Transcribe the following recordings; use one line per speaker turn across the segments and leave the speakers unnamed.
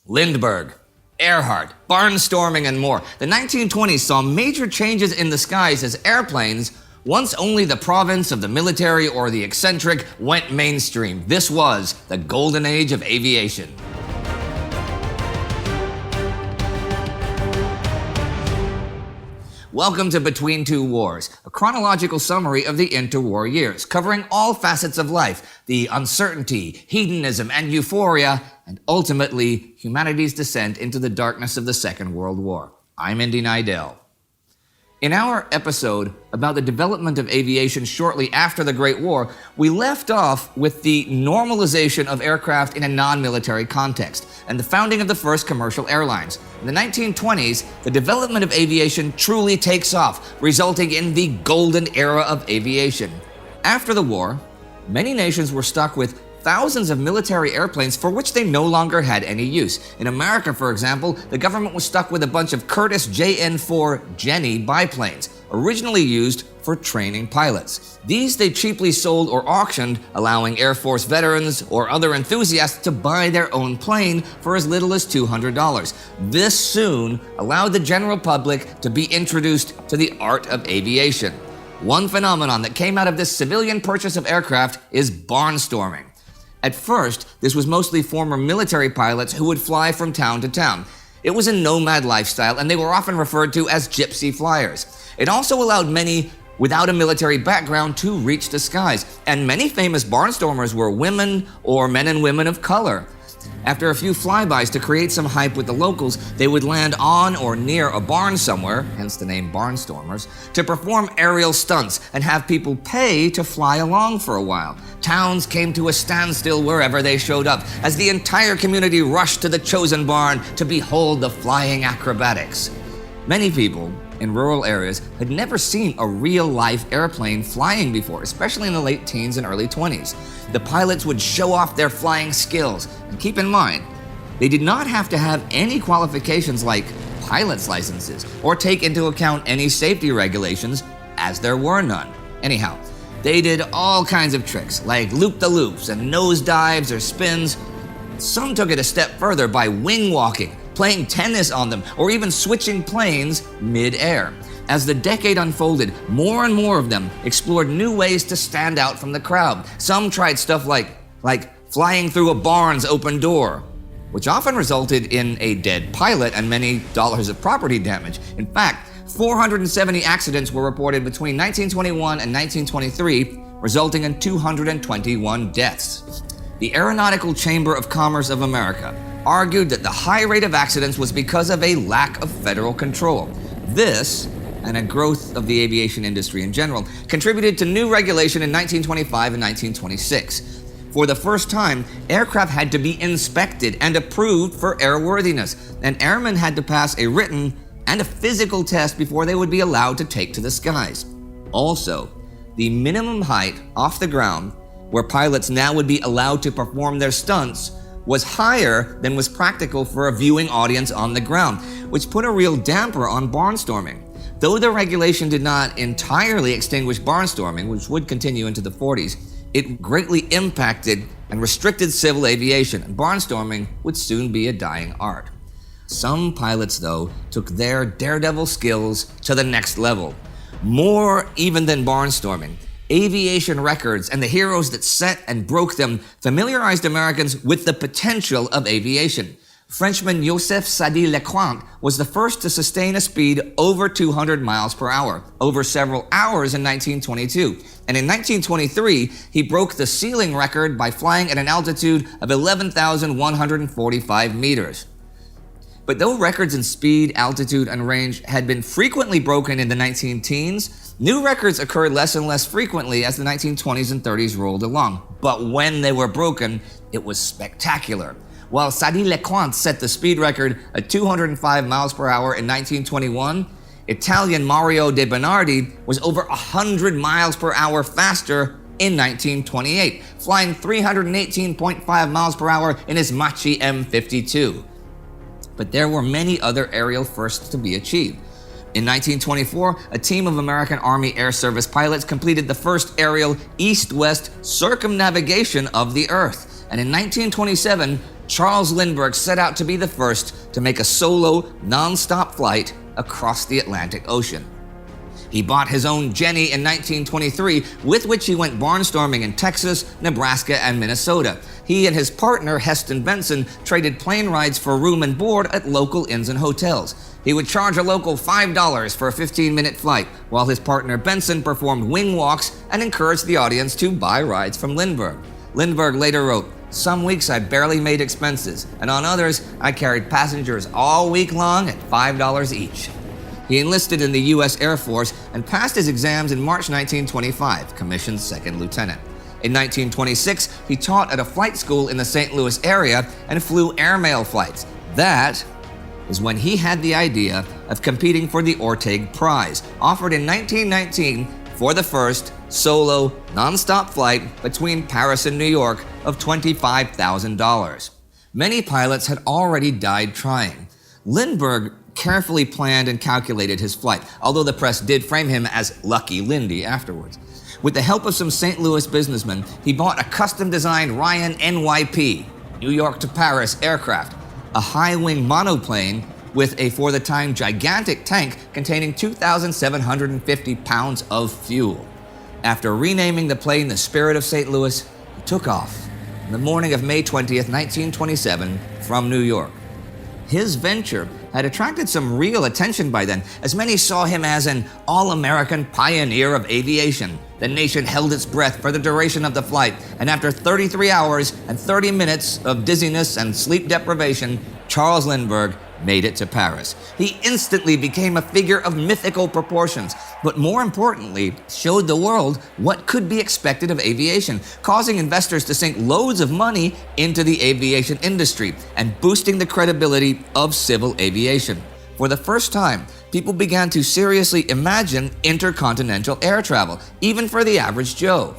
Lindbergh, Earhart, barnstorming, and more. The 1920s saw major changes in the skies as airplanes, once only the province of the military or the eccentric, went mainstream. This was the golden age of aviation. Welcome to Between Two Wars, a chronological summary of the interwar years, covering all facets of life, the uncertainty, hedonism, and euphoria, and ultimately, humanity's descent into the darkness of the Second World War. I'm Indy Neidell. In our episode about the development of aviation shortly after the Great War, we left off with the normalization of aircraft in a non-military context and the founding of the first commercial airlines. In the 1920s, the development of aviation truly takes off, resulting in the golden era of aviation. After the war, many nations were stuck with thousands of military airplanes for which they no longer had any use. In America, for example, the government was stuck with a bunch of Curtiss JN-4 Jenny biplanes, originally used for training pilots. These they cheaply sold or auctioned, allowing Air Force veterans or other enthusiasts to buy their own plane for as little as $200. This soon allowed the general public to be introduced to the art of aviation. One phenomenon that came out of this civilian purchase of aircraft is barnstorming. At first, this was mostly former military pilots who would fly from town to town. It was a nomad lifestyle, and they were often referred to as gypsy flyers. It also allowed many without a military background to reach the skies, and many famous barnstormers were women or men and women of color. After a few flybys to create some hype with the locals, they would land on or near a barn somewhere, hence the name barnstormers, to perform aerial stunts and have people pay to fly along for a while. Towns came to a standstill wherever they showed up, as the entire community rushed to the chosen barn to behold the flying acrobatics. Many people in rural areas had never seen a real-life airplane flying before, especially in the late teens and early 20s. The pilots would show off their flying skills, and keep in mind, they did not have to have any qualifications like pilot's licenses or take into account any safety regulations, as there were none. Anyhow, they did all kinds of tricks, like loop-the-loops and nose dives or spins. Some took it a step further by wing walking, playing tennis on them, or even switching planes mid-air. As the decade unfolded, more and more of them explored new ways to stand out from the crowd. Some tried stuff like flying through a barn's open door, which often resulted in a dead pilot and many dollars of property damage. In fact, 470 accidents were reported between 1921 and 1923, resulting in 221 deaths. The Aeronautical Chamber of Commerce of America argued that the high rate of accidents was because of a lack of federal control. This, and a growth of the aviation industry in general, contributed to new regulation in 1925 and 1926. For the first time, aircraft had to be inspected and approved for airworthiness, and airmen had to pass a written and a physical test before they would be allowed to take to the skies. Also, the minimum height off the ground, where pilots now would be allowed to perform their stunts, was higher than was practical for a viewing audience on the ground, which put a real damper on barnstorming. Though the regulation did not entirely extinguish barnstorming, which would continue into the 40s, it greatly impacted and restricted civil aviation, and barnstorming would soon be a dying art. Some pilots, though, took their daredevil skills to the next level. More even than barnstorming, aviation records and the heroes that set and broke them familiarized Americans with the potential of aviation. Frenchman Joseph Sadi-Lecointe was the first to sustain a speed over 200 miles per hour, over several hours in 1922. And in 1923, he broke the ceiling record by flying at an altitude of 11,145 meters. But though records in speed, altitude, and range had been frequently broken in the 19-teens, new records occurred less and less frequently as the 1920s and 30s rolled along. But when they were broken, it was spectacular. While Sadi-Lecointe set the speed record at 205 miles per hour in 1921, Italian Mario De Bernardi was over 100 miles per hour faster in 1928, flying 318.5 miles per hour in his Machi M52. But there were many other aerial firsts to be achieved. In 1924, a team of American Army Air Service pilots completed the first aerial east-west circumnavigation of the Earth. And in 1927, Charles Lindbergh set out to be the first to make a solo, non-stop flight across the Atlantic Ocean. He bought his own Jenny in 1923, with which he went barnstorming in Texas, Nebraska, and Minnesota. He and his partner, Heston Benson, traded plane rides for room and board at local inns and hotels. He would charge a local $5 for a 15-minute flight, while his partner Benson performed wing walks and encouraged the audience to buy rides from Lindbergh. Lindbergh later wrote, "Some weeks I barely made expenses, and on others I carried passengers all week long at $5 each." He enlisted in the U.S. Air Force and passed his exams in March 1925, commissioned second lieutenant. In 1926, he taught at a flight school in the St. Louis area and flew airmail flights. That is when he had the idea of competing for the Orteig Prize, offered in 1919 for the first solo, non-stop flight between Paris and New York of $25,000. Many pilots had already died trying. Lindbergh carefully planned and calculated his flight, although the press did frame him as Lucky Lindy afterwards. With the help of some St. Louis businessmen, he bought a custom-designed Ryan NYP, New York to Paris aircraft, a high-wing monoplane with a, for the time, gigantic tank containing 2,750 pounds of fuel. After renaming the plane the Spirit of St. Louis, he took off on the morning of May 20th, 1927, from New York. His venture had attracted some real attention by then, as many saw him as an all-American pioneer of aviation. The nation held its breath for the duration of the flight, and after 33 hours and 30 minutes of dizziness and sleep deprivation, Charles Lindbergh made it to Paris. He instantly became a figure of mythical proportions, but more importantly, showed the world what could be expected of aviation, causing investors to sink loads of money into the aviation industry and boosting the credibility of civil aviation. For the first time, people began to seriously imagine intercontinental air travel, even for the average Joe.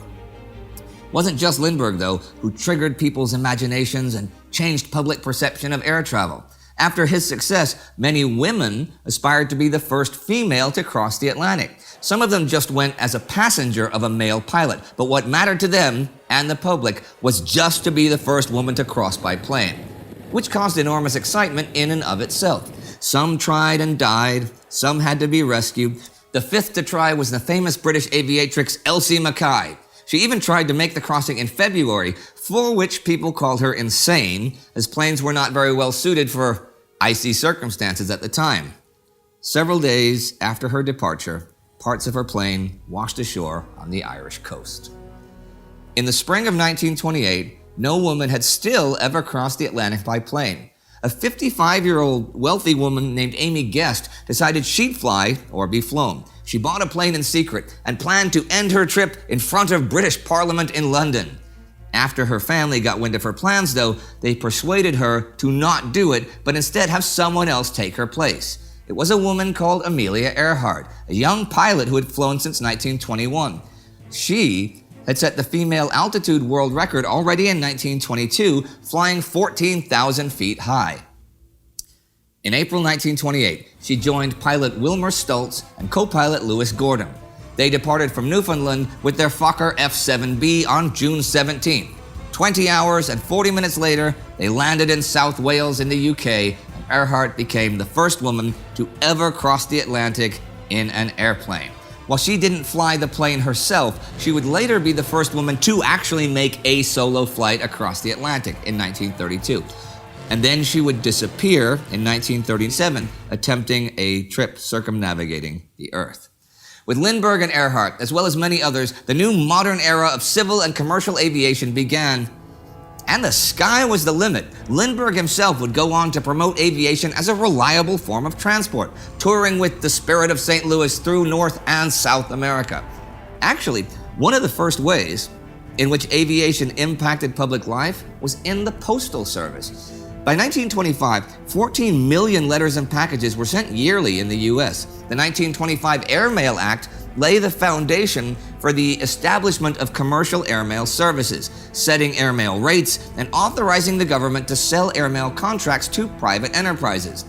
It wasn't just Lindbergh, though, who triggered people's imaginations and changed public perception of air travel. After his success, many women aspired to be the first female to cross the Atlantic. Some of them just went as a passenger of a male pilot, but what mattered to them and the public was just to be the first woman to cross by plane, which caused enormous excitement in and of itself. Some tried and died, some had to be rescued. The fifth to try was the famous British aviatrix Elsie Mackay. She even tried to make the crossing in February, for which people called her insane, as planes were not very well suited for icy circumstances at the time. Several days after her departure, parts of her plane washed ashore on the Irish coast. In the spring of 1928, no woman had still ever crossed the Atlantic by plane. A 55-year-old wealthy woman named Amy Guest decided she'd fly or be flown. She bought a plane in secret and planned to end her trip in front of British Parliament in London. After her family got wind of her plans, though, they persuaded her to not do it, but instead have someone else take her place. It was a woman called Amelia Earhart, a young pilot who had flown since 1921. She had set the female altitude world record already in 1922, flying 14,000 feet high. In April 1928, she joined pilot Wilmer Stultz and co-pilot Lewis Gordon. They departed from Newfoundland with their Fokker F-7B on June 17. 20 hours and 40 minutes later, they landed in South Wales in the UK, and Earhart became the first woman to ever cross the Atlantic in an airplane. While she didn't fly the plane herself, she would later be the first woman to actually make a solo flight across the Atlantic in 1932. And then she would disappear in 1937, attempting a trip circumnavigating the Earth. With Lindbergh and Earhart, as well as many others, the new modern era of civil and commercial aviation began, and the sky was the limit. Lindbergh himself would go on to promote aviation as a reliable form of transport, touring with the Spirit of St. Louis through North and South America. Actually, one of the first ways in which aviation impacted public life was in the postal service. By 1925, 14 million letters and packages were sent yearly in the U.S. The 1925 Airmail Act lay the foundation for the establishment of commercial airmail services, setting airmail rates and authorizing the government to sell airmail contracts to private enterprises.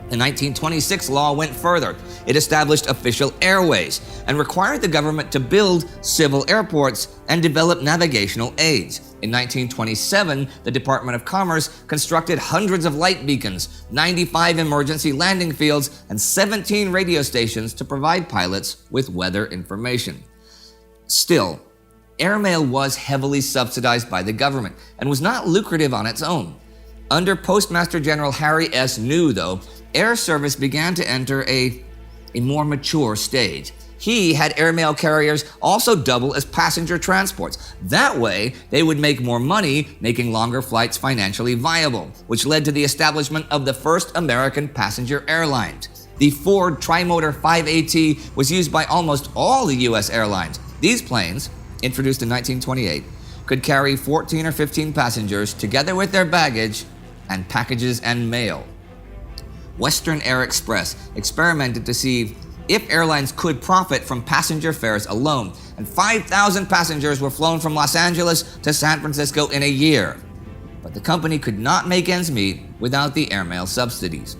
The 1926 law went further. It established official airways and required the government to build civil airports and develop navigational aids. In 1927, the Department of Commerce constructed hundreds of light beacons, 95 emergency landing fields, and 17 radio stations to provide pilots with weather information. Still, airmail was heavily subsidized by the government and was not lucrative on its own. Under Postmaster General Harry S. New, though, air service began to enter a more mature stage. He had airmail carriers also double as passenger transports. That way, they would make more money, making longer flights financially viable, which led to the establishment of the first American passenger airlines. The Ford Trimotor 5AT was used by almost all the U.S. airlines. These planes, introduced in 1928, could carry 14 or 15 passengers together with their baggage and packages and mail. Western Air Express experimented to see if airlines could profit from passenger fares alone, and 5,000 passengers were flown from Los Angeles to San Francisco in a year. But the company could not make ends meet without the airmail subsidies.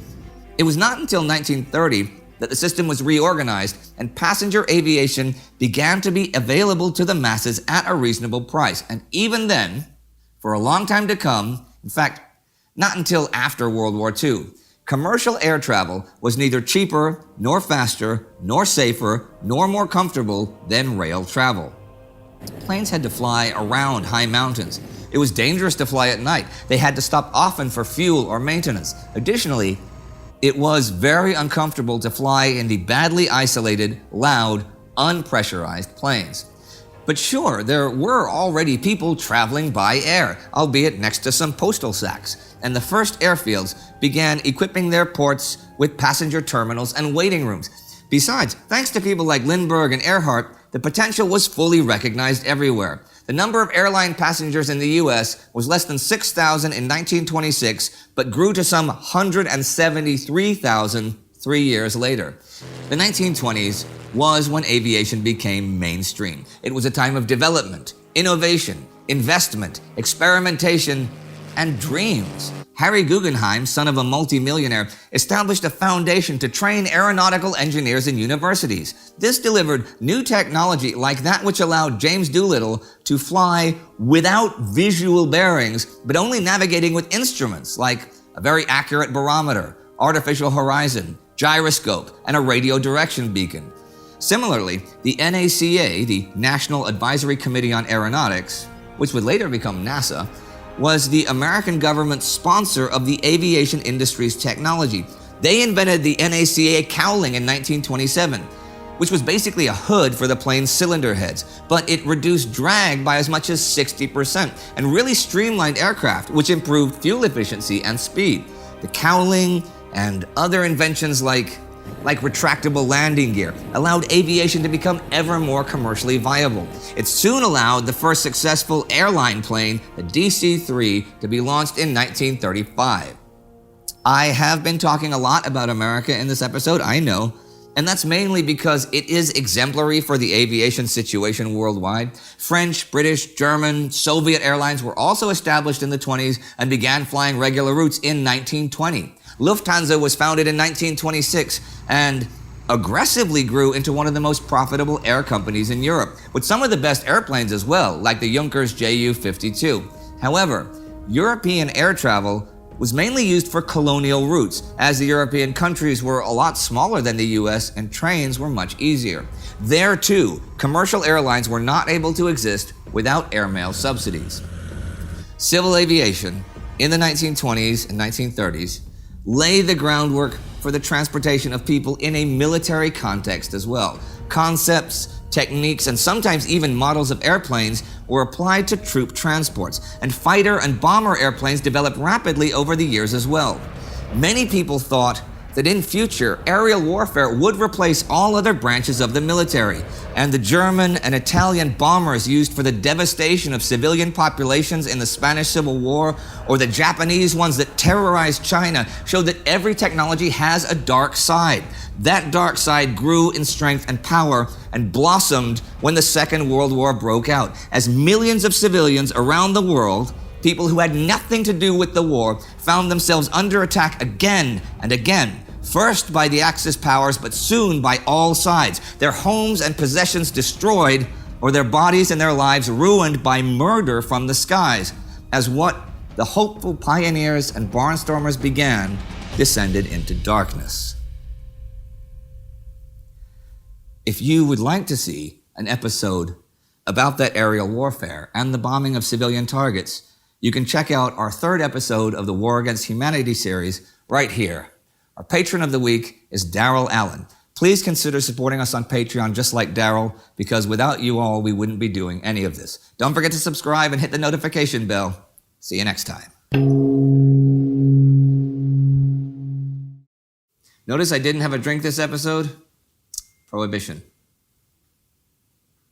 It was not until 1930 that the system was reorganized and passenger aviation began to be available to the masses at a reasonable price. And even then, for a long time to come, in fact, not until after World War II, commercial air travel was neither cheaper, nor faster, nor safer, nor more comfortable than rail travel. Planes had to fly around high mountains. It was dangerous to fly at night. They had to stop often for fuel or maintenance. Additionally, it was very uncomfortable to fly in the badly isolated, loud, unpressurized planes. But sure, there were already people traveling by air, albeit next to some postal sacks, and the first airfields began equipping their ports with passenger terminals and waiting rooms. Besides, thanks to people like Lindbergh and Earhart, the potential was fully recognized everywhere. The number of airline passengers in the U.S. was less than 6,000 in 1926, but grew to some 173,000 3 years later. The 1920s was when aviation became mainstream. It was a time of development, innovation, investment, experimentation, and dreams. Harry Guggenheim, son of a multimillionaire, established a foundation to train aeronautical engineers in universities. This delivered new technology like that which allowed James Doolittle to fly without visual bearings, but only navigating with instruments like a very accurate barometer, artificial horizon, gyroscope, and a radio direction beacon. Similarly, the NACA, the National Advisory Committee on Aeronautics, which would later become NASA, was the American government's sponsor of the aviation industry's technology. They invented the NACA cowling in 1927, which was basically a hood for the plane's cylinder heads, but it reduced drag by as much as 60% and really streamlined aircraft, which improved fuel efficiency and speed. The cowling and other inventions like retractable landing gear allowed aviation to become ever more commercially viable. It soon allowed the first successful airline plane, the DC-3, to be launched in 1935. I have been talking a lot about America in this episode, I know, and that's mainly because it is exemplary for the aviation situation worldwide. French, British, German, Soviet airlines were also established in the 20s and began flying regular routes in 1920. Lufthansa was founded in 1926 and aggressively grew into one of the most profitable air companies in Europe, with some of the best airplanes as well, like the Junkers Ju-52. However, European air travel was mainly used for colonial routes, as the European countries were a lot smaller than the US and trains were much easier. There too, commercial airlines were not able to exist without airmail subsidies. Civil aviation in the 1920s and 1930s lay the groundwork for the transportation of people in a military context as well. Concepts, techniques, and sometimes even models of airplanes were applied to troop transports, and fighter and bomber airplanes developed rapidly over the years as well. Many people thought that in future, aerial warfare would replace all other branches of the military, and the German and Italian bombers used for the devastation of civilian populations in the Spanish Civil War, or the Japanese ones that terrorized China, showed that every technology has a dark side. That dark side grew in strength and power and blossomed when the Second World War broke out, as millions of civilians around the world, people who had nothing to do with the war, found themselves under attack again and again first by the Axis powers, but soon by all sides, their homes and possessions destroyed, or their bodies and their lives ruined by murder from the skies, as what the hopeful pioneers and barnstormers began descended into darkness. If you would like to see an episode about that aerial warfare and the bombing of civilian targets, you can check out our third episode of the War Against Humanity series right here. Our patron of the week is Daryl Allen. Please consider supporting us on Patreon just like Daryl, because without you all, we wouldn't be doing any of this. Don't forget to subscribe and hit the notification bell. See you next time. Notice I didn't have a drink this episode? Prohibition.